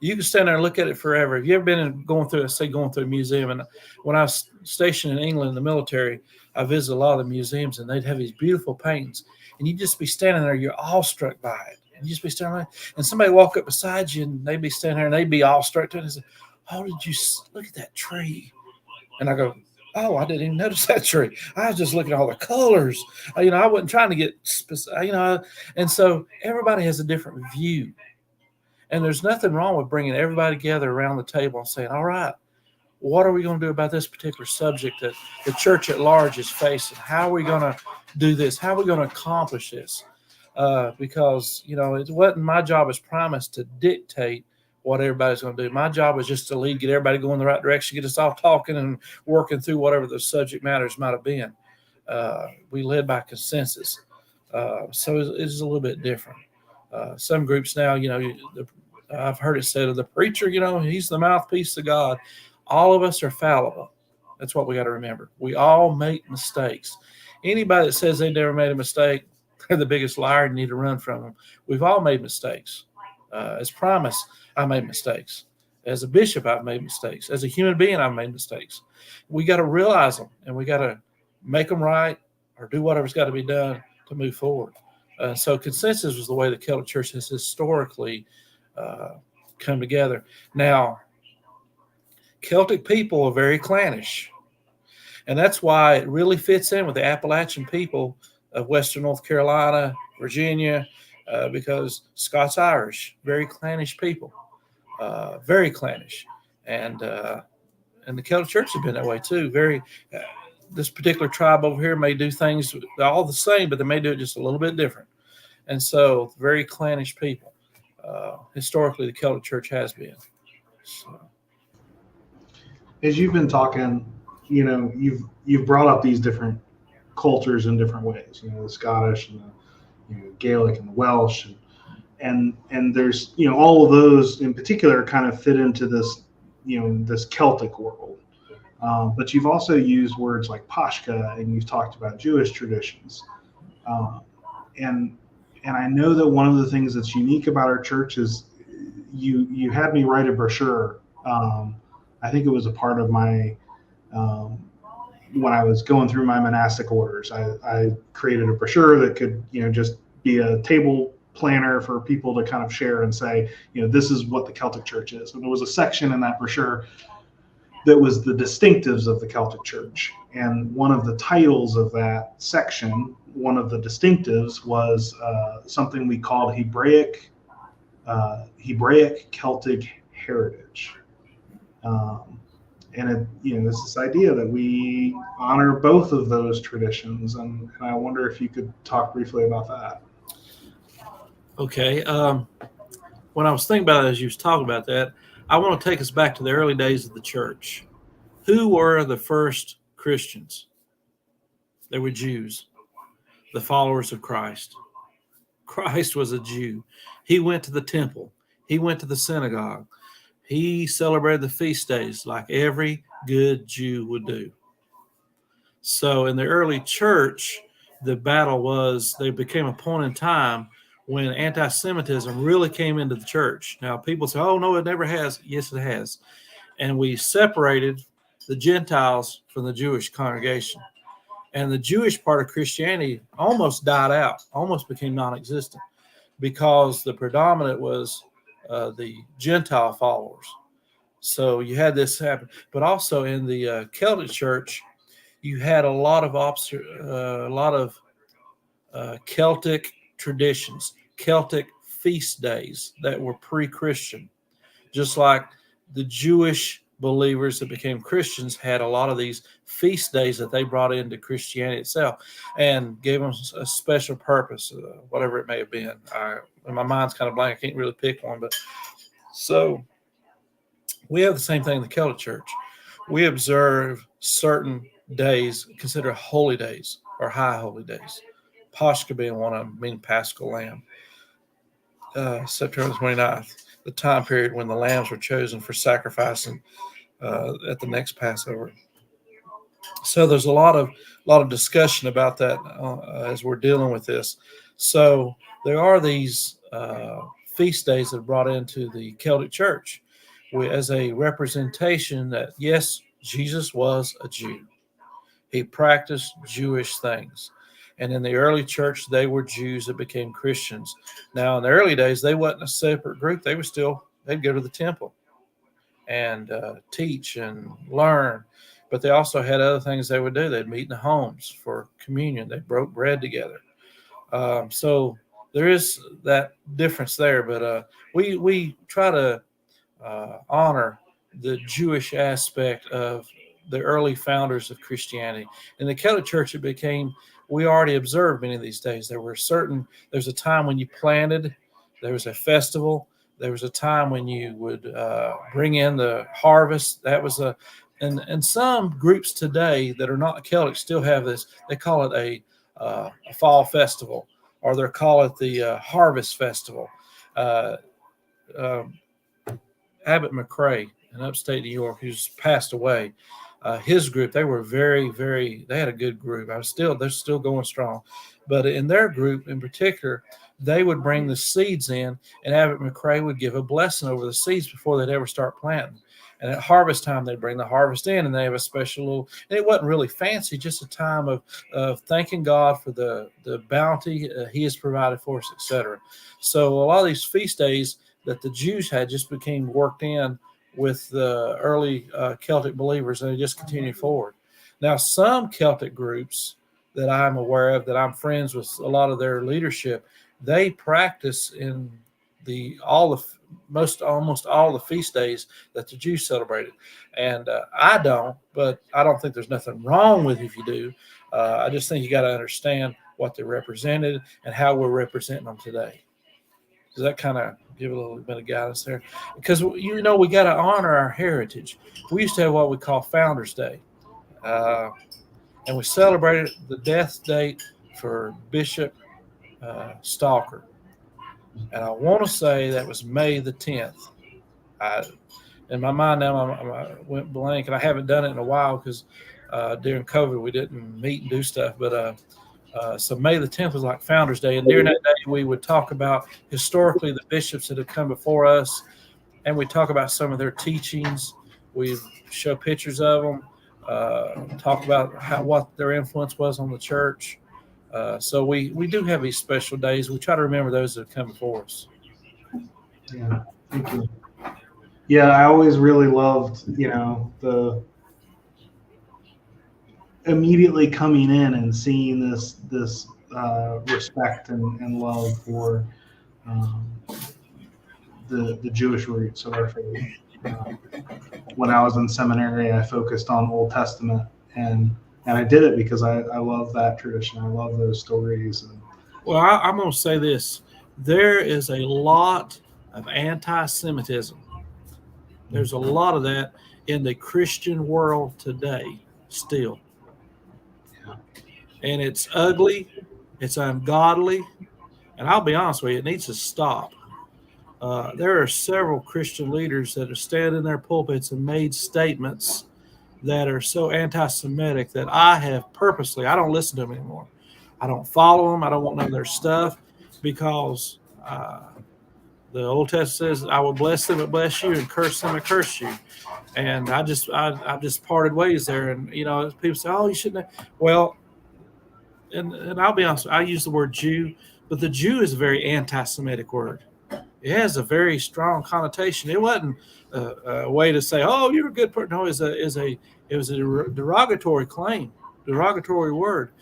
You can stand there and look at it forever. Have you ever been going through a museum? And when I was stationed in England in the military, I visited a lot of the museums, and they'd have these beautiful paintings, and you'd just be standing there, you're awestruck by it. And you just be standing there, and somebody walk up beside you, and they'd be standing there, and they'd be awestruck to it, and say, "Oh, did you look at that tree?" And I go, "Oh, I didn't even notice that tree. I was just looking at all the colors. I wasn't trying to get specific, And so everybody has a different view. And there's nothing wrong with bringing everybody together around the table and saying, all right, what are we going to do about this particular subject that the church at large is facing? How are we going to do this? How are we going to accomplish this? Because, it wasn't my job as promised to dictate what everybody's going to do. My job was just to lead, get everybody going in the right direction, get us all talking and working through whatever the subject matters might have been. We led by consensus. So it's a little bit different. Some groups now, I've heard it said of the preacher, he's the mouthpiece of God. All of us are fallible. That's what we got to remember. We all make mistakes. Anybody that says they never made a mistake, they're the biggest liar and need to run from them. We've all made mistakes. As promised, I made mistakes. As a bishop, I've made mistakes. As a human being, I've made mistakes. We got to realize them, and we got to make them right or do whatever's got to be done to move forward. So consensus was the way the Celtic Church has historically come together. Now, Celtic people are very clannish, and that's why it really fits in with the Appalachian people of Western North Carolina, Virginia, because Scots-Irish, very clannish people, very clannish. And the Celtic Church has been that way too. This particular tribe over here may do things all the same, but they may do it just a little bit different. And so very clannish people. Historically, the Celtic Church has been. So. As you've been talking, you've brought up these different cultures in different ways. The Scottish and the Gaelic and the Welsh, and there's all of those in particular kind of fit into this this Celtic world. But you've also used words like Pashka, and you've talked about Jewish traditions. And I know that one of the things that's unique about our church is you had me write a brochure. I think it was a part of my when I was going through my monastic orders. I created a brochure that could just be a table planner for people to kind of share and say, this is what the Celtic Church is. And there was a section in that brochure that was the distinctives of the Celtic Church. And one of the titles of that section, one of the distinctives was something we called Hebraic Celtic heritage. And it's this idea that we honor both of those traditions. And I wonder if you could talk briefly about that. Okay. When I was thinking about it, as you was talking about that, I want to take us back to the early days of the church. Who were the first Christians? They were Jews, the followers of Christ. Christ was a Jew. He went to the temple. He went to the synagogue. He celebrated the feast days like every good Jew would do. So in the early church, the battle was, there became a point in time when anti-Semitism really came into the church. Now, people say, oh, no, it never has. Yes, it has. And we separated the Gentiles from the Jewish congregation. And the Jewish part of Christianity almost died out, almost became non-existent, because the predominant was the Gentile followers. So you had this happen. But also in the Celtic Church, you had a lot of Celtic traditions, Celtic feast days that were pre-Christian, just like the Jewish believers that became Christians had a lot of these feast days that they brought into Christianity itself and gave them a special purpose, whatever it may have been. My mind's kind of blank. I can't really pick one, but so we have the same thing in the Celtic Church. We observe certain days considered holy days or high holy days. Pascha being one of them, meaning Paschal Lamb. September 29th, the time period when the lambs were chosen for sacrificing at the next Passover. So there's a lot of discussion about that as we're dealing with this. So there are these feast days that are brought into the Celtic Church as a representation that, yes, Jesus was a Jew. He practiced Jewish things. And in the early church, they were Jews that became Christians. Now, in the early days, they wasn't a separate group. They'd go to the temple and teach and learn. But they also had other things they would do. They'd meet in the homes for communion. They broke bread together. So there is that difference there. But we try to honor the Jewish aspect of the early founders of Christianity. In the Celtic Church, we already observed many of these days. There's a time when you planted, there was a festival, there was a time when you would bring in the harvest. That was and some groups today that are not Celtic still have this. They call it a fall festival, or they call it the harvest festival. Abbott McCrae in upstate New York, who's passed away, his group, they were they had a good group. They're still going strong. But in their group in particular, they would bring the seeds in, and Abbott McCrae would give a blessing over the seeds before they'd ever start planting. And at harvest time, they'd bring the harvest in, and they have a special and it wasn't really fancy, just a time of thanking God for the bounty he has provided for us, etc. So a lot of these feast days that the Jews had just became worked in with the early Celtic believers, and they just continued forward. Now, some Celtic groups that I'm aware of, that I'm friends with a lot of their leadership, they practice in almost all the feast days that the Jews celebrated. And I don't, but I don't think there's nothing wrong with it if you do. I just think you got to understand what they represented and how we're representing them today. Does that kind of give a little bit of guidance there? Because, we got to honor our heritage. We used to have what we call Founders Day. And we celebrated the death date for Bishop Stalker. And I want to say that was May the 10th. In my mind now, I went blank, and I haven't done it in a while because during COVID we didn't meet and do stuff. But so May the 10th was like Founders Day. And during that day, we would talk about historically the bishops that have come before us, and we talk about some of their teachings. We show pictures of them, talk about what their influence was on the church. So we do have these special days. We try to remember those that have come before us. Yeah, thank you. Yeah, I always really loved, the immediately coming in and seeing this respect and love for um, the Jewish roots of our faith. When I was in seminary, I focused on Old Testament, and I did it because I love that tradition. I love those stories. And well, I'm going to say this: there is a lot of anti-Semitism. There's a lot of that in the Christian world today, still. Yeah. And it's ugly, it's ungodly, and I'll be honest with you, it needs to stop. There are several Christian leaders that have stood in their pulpits and made statements that are so anti-Semitic that I don't listen to them anymore. I don't follow them. I don't want none of their stuff because the Old Testament says, I will bless them that bless you and curse them that curse you. And I've just parted ways there. And, people say, oh, you shouldn't have. Well, and I'll be honest, I use the word Jew, but the Jew is a very anti-Semitic word. It has a very strong connotation. It wasn't a way to say, "Oh, you're a good person." No, it was a derogatory claim, derogatory word.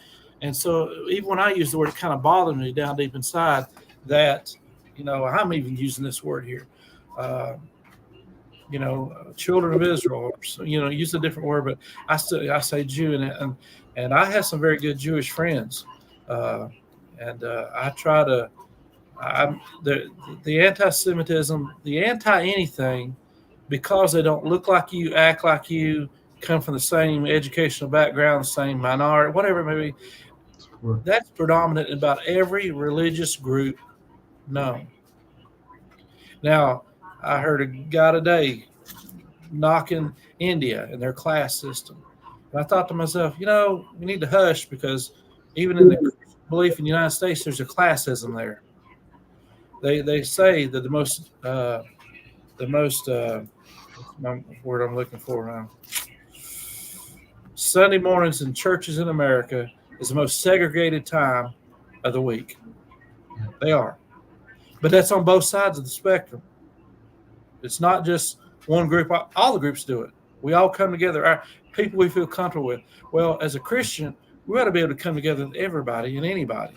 And so, even when I use the word, it kind of bothered me down deep inside that, I'm even using this word here. Children of Israel. Or, use a different word, but I say Jew, and I have some very good Jewish friends, and I try to. The anti-Semitism, the anti-anything, because they don't look like you, act like you, come from the same educational background, same minority, whatever it may be. That's predominant in about every religious group known. Now, I heard a guy today knocking India and their class system. And I thought to myself, we need to hush because even in the belief in the United States, there's a classism there. They say that the most word I'm looking for now, Sunday mornings in churches in America is the most segregated time of the week. They are. But that's on both sides of the spectrum. It's not just one group. All the groups do it. We all come together, our people we feel comfortable with. Well, as a Christian, we ought to be able to come together with everybody and anybody.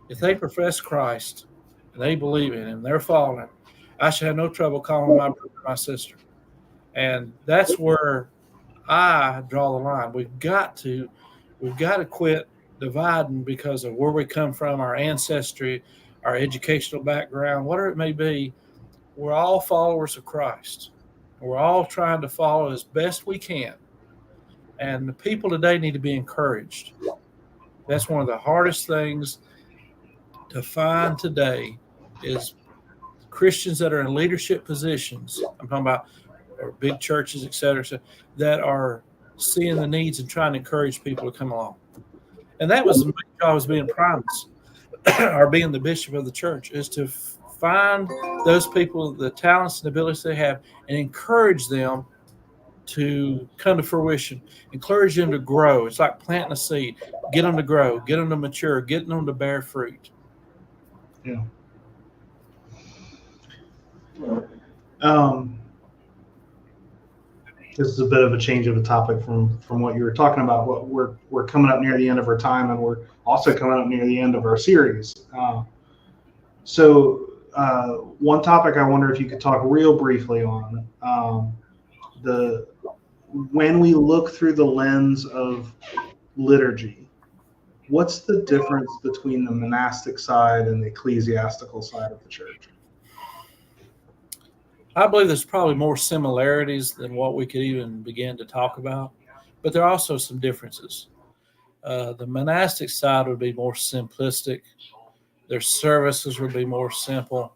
If they profess Christ and they believe in him, they're following him, I should have no trouble calling my brother my sister. And that's where I draw the line. We've got to quit dividing because of where we come from, our ancestry, our educational background, whatever it may be. We're all followers of Christ. We're all trying to follow as best we can. And the people today need to be encouraged. That's one of the hardest things to find today is Christians that are in leadership positions. I'm talking about or big churches, et cetera, that are seeing the needs and trying to encourage people to come along. And that was the main job as being primus or being the bishop of the church, is to find those people, the talents and abilities they have, and encourage them to come to fruition, encourage them to grow. It's like planting a seed, get them to grow, get them to mature, get them to bear fruit. Yeah. This is a bit of a change of a topic from what you were talking about. What we're coming up near the end of our time, and we're also coming up near the end of our series. So one topic I wonder if you could talk real briefly on when we look through the lens of liturgy, what's the difference between the monastic side and the ecclesiastical side of the church? I believe there's probably more similarities than what we could even begin to talk about, but there are also some differences. The monastic side would be more simplistic. Their services would be more simple.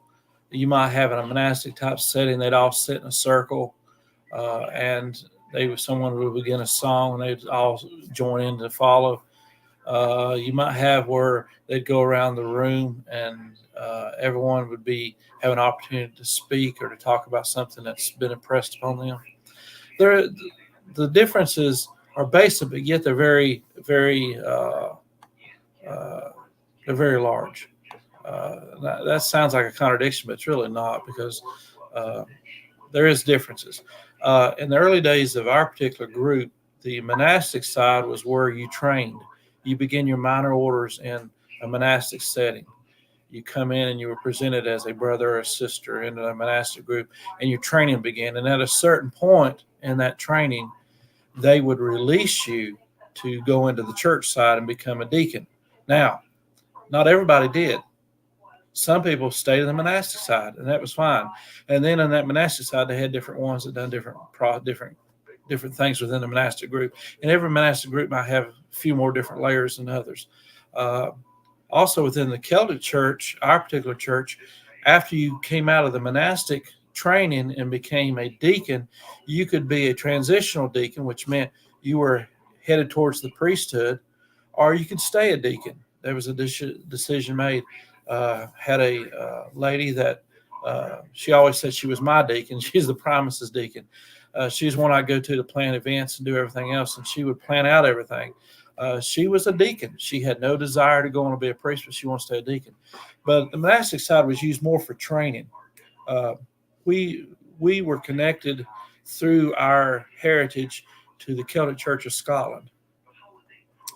You might have in a monastic type setting, they'd all sit in a circle, and someone would begin a song, and they'd all join in to follow. You might have where they'd go around the room and everyone would have an opportunity to speak or to talk about something that's been impressed upon them. The differences are basic, but yet they're very, very They're very large. That sounds like a contradiction, but it's really not, because there is differences. In the early days of our particular group, the monastic side was where you trained. You begin your minor orders in a monastic setting. You come in and you were presented as a brother or a sister in a monastic group, and your training began. And at a certain point in that training, they would release you to go into the church side and become a deacon. Now, not everybody did. Some people stayed in the monastic side, and that was fine. And then on that monastic side, they had different ones that done different things within the monastic group. And every monastic group might have a few more different layers than others. Also within the Celtic Church, our particular church, after you came out of the monastic training and became a deacon, you could be a transitional deacon, which meant you were headed towards the priesthood, or you could stay a deacon. There was a decision made. Had a lady that she always said she was my deacon. She's the primace's deacon. She's one I go to plan events and do everything else, and she would plan out everything. She was a deacon. She had no desire to go on to be a priest, but she wants to stay a deacon. But the monastic side was used more for training. We were connected through our heritage to the Celtic Church of Scotland.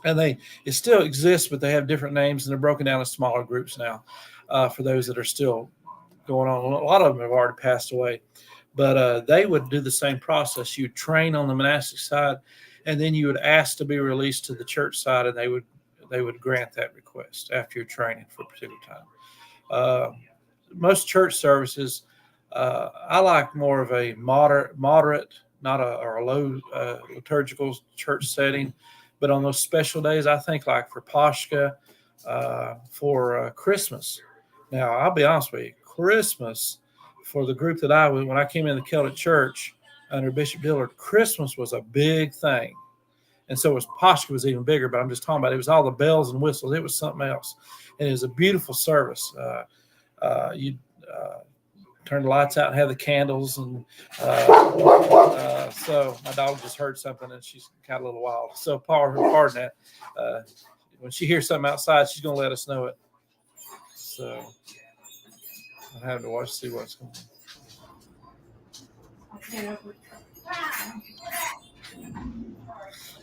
And it still exists, but they have different names, and they're broken down in smaller groups now for those that are still going on. A lot of them have already passed away. But they would do the same process. You train on the monastic side, and then you would ask to be released to the church side, and they would grant that request after your training for a particular time. Most church services, I like more of a moderate, not a low liturgical church setting. But on those special days, I think like for Pascha, for Christmas. Now, I'll be honest with you, Christmas for the group that when I came in the Celtic Church under Bishop Dillard, Christmas was a big thing. And so Pascha was even bigger, but I'm just talking about it was all the bells and whistles. It was something else. And it was a beautiful service. You turn the lights out and have the candles. And so my dog just heard something, and she's kind of a little wild. So pardon that. When she hears something outside, she's going to let us know it. So I'm having to watch to see what's going on.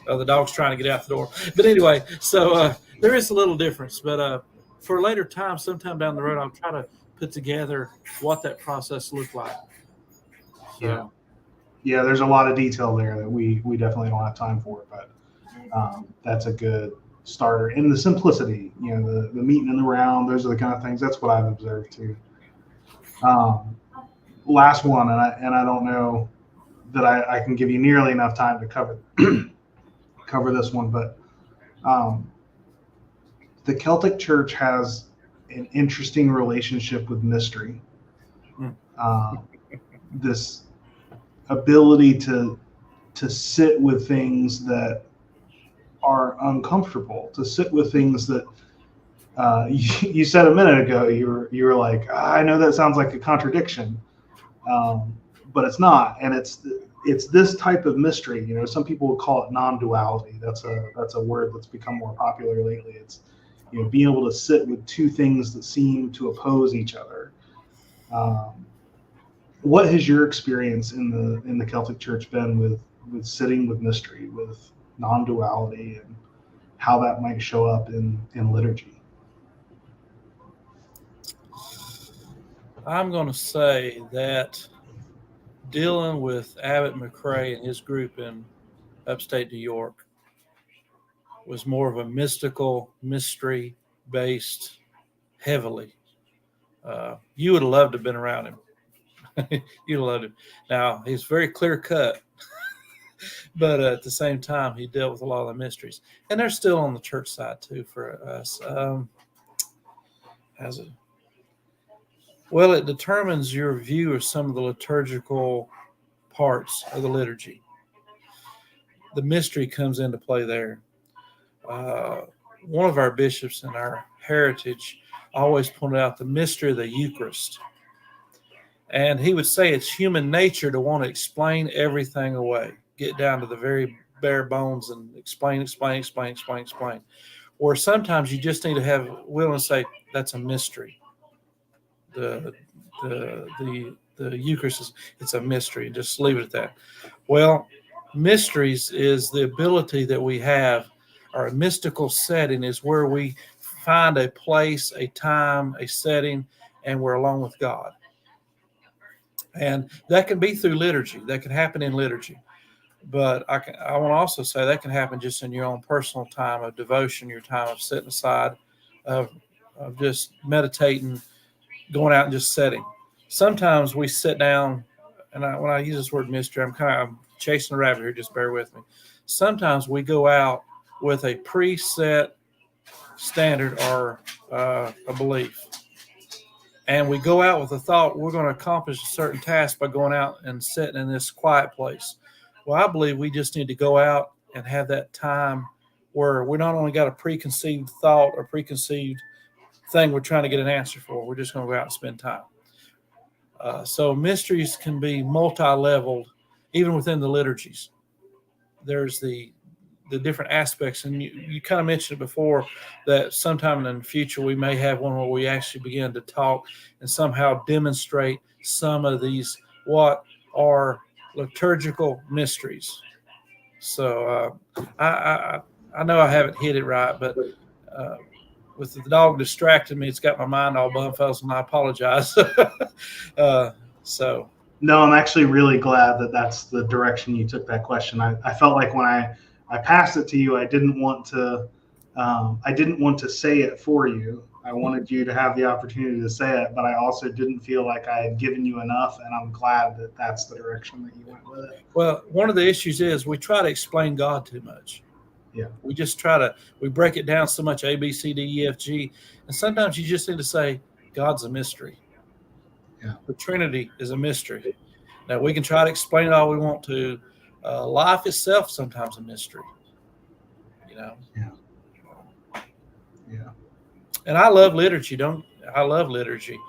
Oh, the dog's trying to get out the door. But anyway, so there is a little difference. But for a later time, sometime down the road, I'll try to put together what that process looked like. So. Yeah, there's a lot of detail there that we definitely don't have time for, but that's a good starter. And the simplicity, the meeting in the round, those are the kind of things. That's what I've observed too. Last one, and I don't know that I can give you nearly enough time to cover this one, but the Celtic Church has an interesting relationship with mystery. This ability to sit with things that are uncomfortable, to sit with things that you said a minute ago, you were like, I know that sounds like a contradiction, but it's not. And it's this type of mystery. Some people would call it non-duality. That's a word that's become more popular lately. It's being able to sit with two things that seem to oppose each other. What has your experience in the Celtic Church been with sitting with mystery, with non-duality, and how that might show up in liturgy? I'm going to say that dealing with Abbot McCrae and his group in upstate New York was more of a mystery-based, heavily. You would have loved to have been around him. You'd have loved him. Now, he's very clear-cut, but at the same time, he dealt with a lot of the mysteries. And they're still on the church side, too, for us. How's it? Well, it determines your view of some of the liturgical parts of the liturgy. The mystery comes into play there. One of our bishops in our heritage always pointed out the mystery of the Eucharist. And he would say it's human nature to want to explain everything away, get down to the very bare bones and explain. Or sometimes you just need to have willing to say, that's a mystery. The Eucharist it's a mystery. Just leave it at that. Well, mysteries is the ability that we have, or a mystical setting is where we find a place, a time, a setting, and we're alone with God. And that can be through liturgy. That can happen in liturgy. But I want to also say that can happen just in your own personal time of devotion, your time of sitting aside, of just meditating, going out and just sitting. Sometimes we sit down, and when I use this word mystery, I'm chasing a rabbit here, just bear with me. Sometimes we go out with a preset standard or a belief. And we go out with the thought we're going to accomplish a certain task by going out and sitting in this quiet place. Well, I believe we just need to go out and have that time where we not only got a preconceived thought or preconceived thing we're trying to get an answer for, we're just going to go out and spend time. So mysteries can be multi-leveled, even within the liturgies. There's the different aspects, and you kind of mentioned it before that sometime in the future we may have one where we actually begin to talk and somehow demonstrate some of these what are liturgical mysteries. So I know I haven't hit it right, but with the dog distracting me, it's got my mind all bumfuzzled, and I apologize. No, I'm actually really glad that that's the direction you took that question. I felt like when I passed it to you, I didn't want to say it for you. I wanted you to have the opportunity to say it, but I also didn't feel like I had given you enough, and I'm glad that that's the direction that you went with it. Well, one of the issues is we try to explain God too much. Yeah. We just we break it down so much, A, B, C, D, E, F, G, and sometimes you just need to say, God's a mystery. Yeah. The Trinity is a mystery. Now, we can try to explain it all we want to. Life itself is sometimes a mystery. Yeah. Yeah. And I love liturgy. I love liturgy.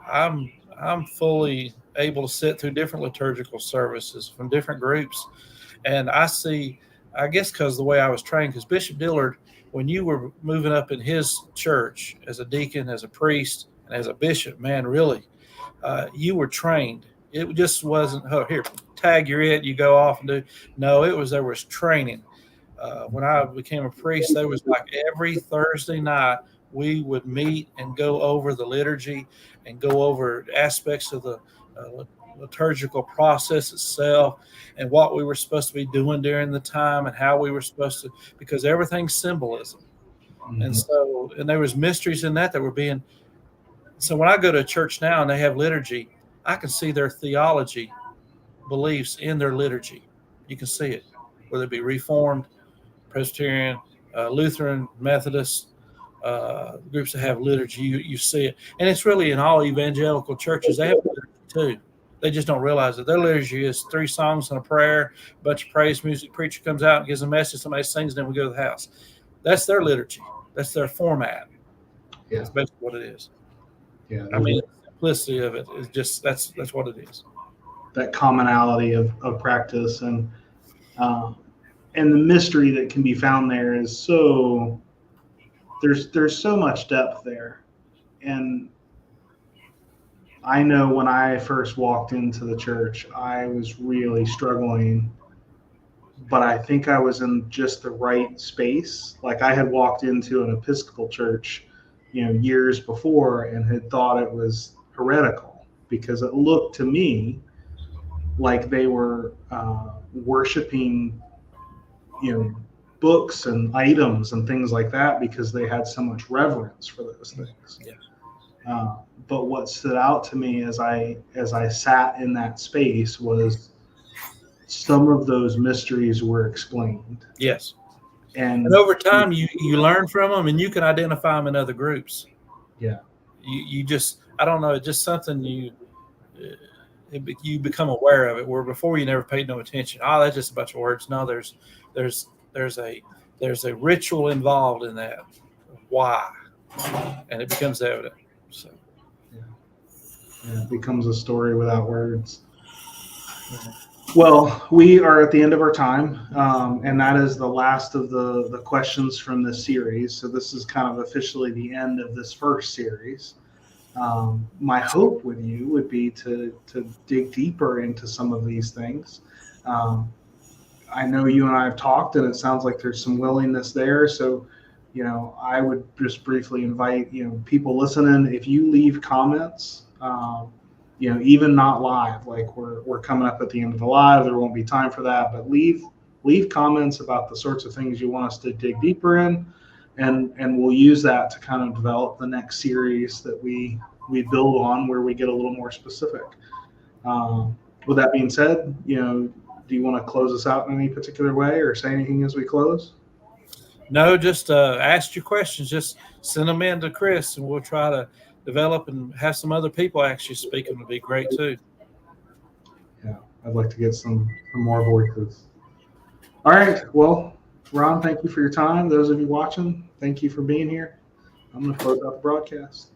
I'm fully able to sit through different liturgical services from different groups, and I see. I guess because the way I was trained, because Bishop Dillard, when you were moving up in his church as a deacon, as a priest, and as a bishop, man, really, you were trained. It just wasn't, oh, here, tag, you're it, you go off and do. No, there was training. When I became a priest, there was like every Thursday night, we would meet and go over the liturgy and go over aspects of the liturgical process itself and what we were supposed to be doing during the time and how we were supposed to, because everything's symbolism. Mm-hmm. And there was mysteries in that were being, so when I go to a church now and they have liturgy, I can see their theology beliefs in their liturgy. You can see it, whether it be Reformed, Presbyterian, Lutheran, Methodist, groups that have liturgy, you see it. And it's really in all evangelical churches, they have liturgy too. They just don't realize it. Their liturgy is 3 songs and a prayer, a bunch of praise music, preacher comes out and gives a message, somebody sings, and then we go to the house. That's their liturgy. That's their format. Yeah. That's basically what it is. Yeah. I mean, the simplicity of it is just, that's what it is. That commonality of practice and the mystery that can be found there is so, there's so much depth there. And I know when I first walked into the church, I was really struggling, but I think I was in just the right space. Like I had walked into an Episcopal church, years before and had thought it was heretical because it looked to me like they were worshiping, books and items and things like that because they had so much reverence for those things. Yeah. But what stood out to me as I sat in that space was some of those mysteries were explained. Yes. And over time, you learn from them, and you can identify them in other groups. Yeah. You just, I don't know, it's just something you become aware of it. Where before you never paid no attention. Oh, that's just a bunch of words. No, there's a ritual involved in that. Why? And it becomes evident. So. Yeah, it becomes a story without words. Well, we are at the end of our time, and that is the last of the questions from this series. So this is kind of officially the end of this first series. My hope with you would be to dig deeper into some of these things. I know you and I have talked, and it sounds like there's some willingness there. So, I would just briefly invite, people listening, if you leave comments, even not live, like we're coming up at the end of the live, there won't be time for that, but leave comments about the sorts of things you want us to dig deeper in, and we'll use that to kind of develop the next series that we build on, where we get a little more specific. With that being said, do you want to close us out in any particular way or say anything as we close? No, just ask your questions. Just send them in to Chris, and we'll try to develop and have some other people actually speaking would be great too. Yeah, I'd like to get some more voices. All right. Well, Ron, thank you for your time. Those of you watching, thank you for being here. I'm going to close out the broadcast.